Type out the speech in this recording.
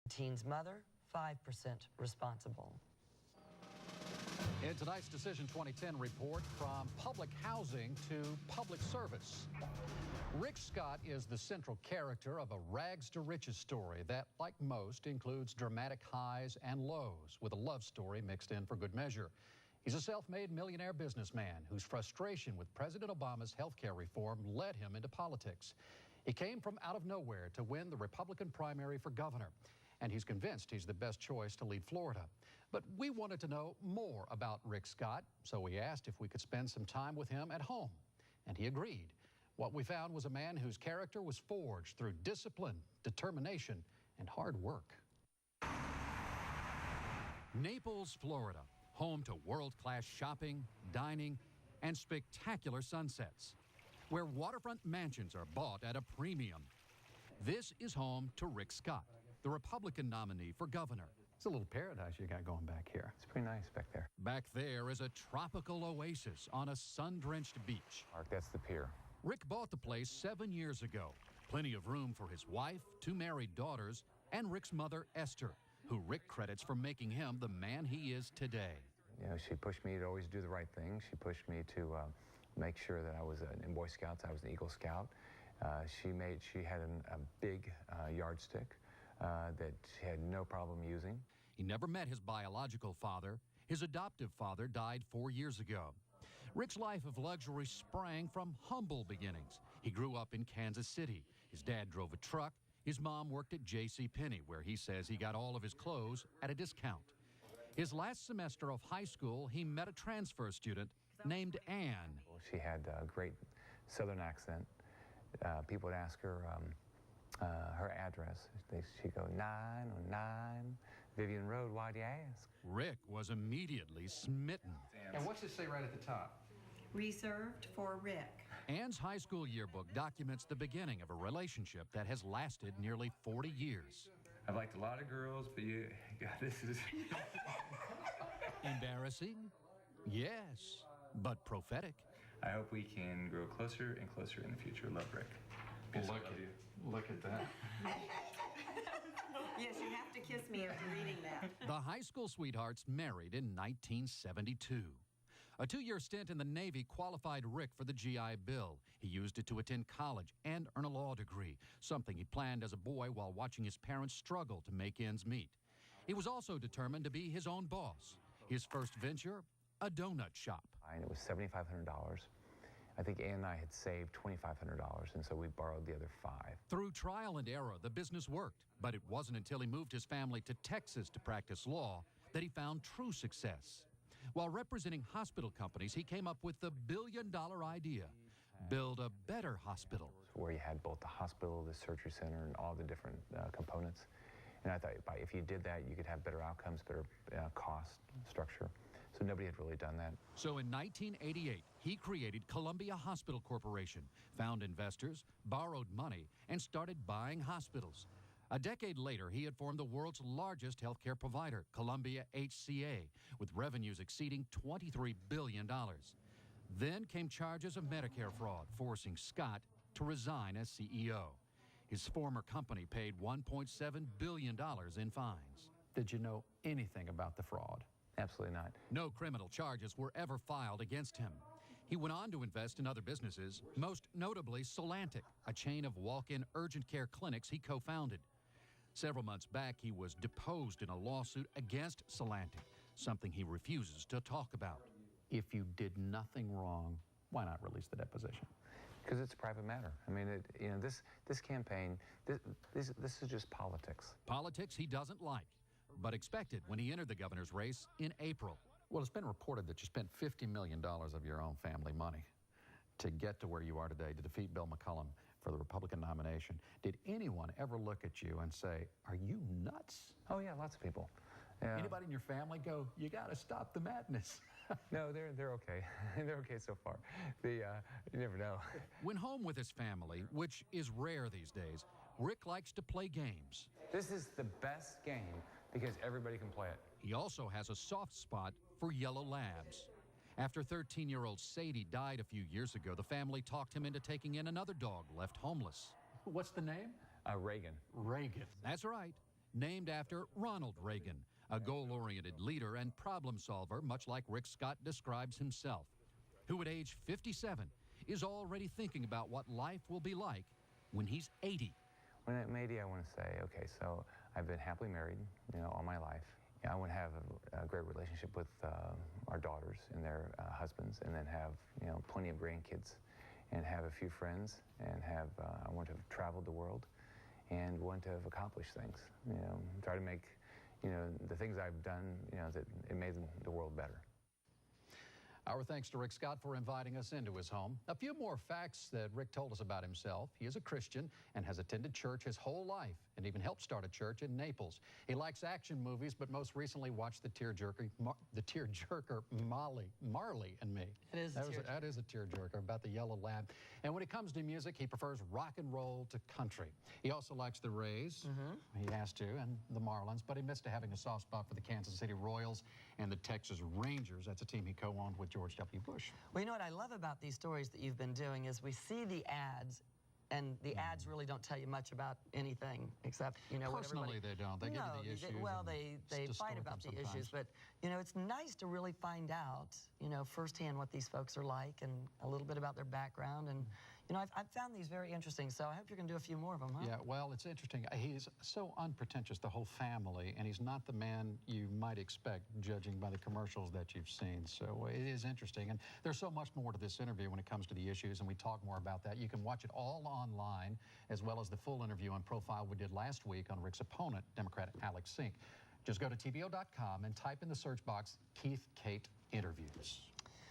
Teen's mother, 5% responsible. In tonight's Decision 2010 report, from public housing to public service. Rick Scott is the central character of a rags to riches story that, like most, includes dramatic highs and lows, with a love story mixed in for good measure. He's a self-made millionaire businessman whose frustration with President Obama's health care reform led him into politics. He came from out of nowhere to win the Republican primary for governor, and he's convinced he's the best choice to lead Florida. But we wanted to know more about Rick Scott, so we asked if we could spend some time with him at home, and he agreed. What we found was a man whose character was forged through discipline, determination, and hard work. Naples, Florida, home to world-class shopping, dining, and spectacular sunsets, where waterfront mansions are bought at a premium. This is home to Rick Scott, the Republican nominee for governor. It's a little paradise you got going back here. It's pretty nice back there. Back there is a tropical oasis on a sun-drenched beach. That's the pier. Rick bought the place 7 years ago. Plenty of room for his wife, 2 married daughters, and Rick's mother, Esther, who Rick credits for making him the man he is today. You know, she pushed me to always do the right thing. She pushed me to make sure that I was in Boy Scouts. I was an Eagle Scout. She had a big yardstick that she had no problem using. He never met his biological father. His adoptive father died 4 years ago. Rick's life of luxury sprang from humble beginnings. He grew up in Kansas City. His dad drove a truck. His mom worked at JCPenney, where he says he got all of his clothes at a discount. His last semester of high school, he met a transfer student named Ann. She had a great Southern accent. People would ask her her address. She'd go, 909 Vivian Road, why do you ask? Rick was immediately smitten. And what's it say right at the top? Reserved for Rick. Ann's high school yearbook documents the beginning of a relationship that has lasted nearly 40 years. I've liked a lot of girls, but God, this is... Embarrassing? Yes, but prophetic. I hope we can grow closer and closer in the future. Love, Rick. Look at that. Yes, you have to kiss me after reading that. The high school sweethearts married in 1972. A 2-year stint in the Navy qualified Rick for the GI Bill. He used it to attend college and earn a law degree, something he planned as a boy while watching his parents struggle to make ends meet. He was also determined to be his own boss. His first venture, a donut shop. And it was $7,500. I think Ann and I had saved $2,500, and so we borrowed the other $5,000. Through trial and error, the business worked, but it wasn't until he moved his family to Texas to practice law that he found true success. While representing hospital companies, he came up with the billion-dollar idea: build a better hospital. Where you had both the hospital, the surgery center, and all the different components. And I thought if you did that, you could have better outcomes, better cost structure. So nobody had really done that. So in 1988, he created Columbia Hospital Corporation, found investors, borrowed money, and started buying hospitals. A decade later, he had formed the world's largest healthcare provider, Columbia HCA, with revenues exceeding $23 billion. Then came charges of Medicare fraud, forcing Scott to resign as CEO. His former company paid $1.7 billion in fines. Did you know anything about the fraud? Absolutely not. No criminal charges were ever filed against him. He went on to invest in other businesses, most notably Solantic, a chain of walk-in urgent care clinics he co-founded. Several months back, he was deposed in a lawsuit against Solantic, something he refuses to talk about. If you did nothing wrong, why not release the deposition? Because it's a private matter. I mean, this campaign, this is just politics. Politics he doesn't like, but expected when he entered the governor's race in April. Well, it's been reported that you spent $50 million of your own family money to get to where you are today, to defeat Bill McCollum for the Republican nomination. Did anyone ever look at you and say, are you nuts? Oh, yeah, lots of people. Anybody in your family go, you got to stop the madness? No, they're okay. They're okay so far. You never know. When home with his family, which is rare these days, Rick likes to play games. This is the best game because everybody can play it. He also has a soft spot for yellow labs. After 13-year-old Sadie died a few years ago, the family talked him into taking in another dog left homeless. What's the name? Reagan. Reagan. That's right. named after Ronald Reagan, a goal-oriented leader and problem solver, much like Rick Scott describes himself, who at age 57 is already thinking about what life will be like when he's 80. When I'm 80, I want to say, okay, so I've been happily married, all my life. I want to have a great relationship with our daughters and their husbands, and then have, plenty of grandkids, and have a few friends, and have, I want to have traveled the world, and want to have accomplished things, try to make, the things I've done, that it made the world better. Our thanks to Rick Scott for inviting us into his home. A few more facts that Rick told us about himself. He is a Christian and has attended church his whole life and even helped start a church in Naples. He likes action movies, but most recently watched the tearjerker Marley and Me. It is That is a tearjerker about the yellow lamb. And when it comes to music, he prefers rock and roll to country. He also likes the Rays. He has to, and the Marlins, but he missed having a soft spot for the Kansas City Royals and the Texas Rangers. That's a team he co-owned with George W. Bush. Well, you know what I love about these stories that you've been doing is we see the ads, and the ads really don't tell you much about anything except, what Personally, they don't. They give you the issues. They fight about the issues, but, it's nice to really find out, firsthand what these folks are like and a little bit about their background. And, I've found these very interesting, so I hope you're going to do a few more of them, huh? Yeah, well, it's interesting. He's so unpretentious, the whole family, and he's not the man you might expect, judging by the commercials that you've seen. So it is interesting, and there's so much more to this interview when it comes to the issues, and we talk more about that. You can watch it all online, as well as the full interview and profile we did last week on Rick's opponent, Democrat Alex Sink. Just go to TVO.com and type in the search box, Keith Kate Interviews.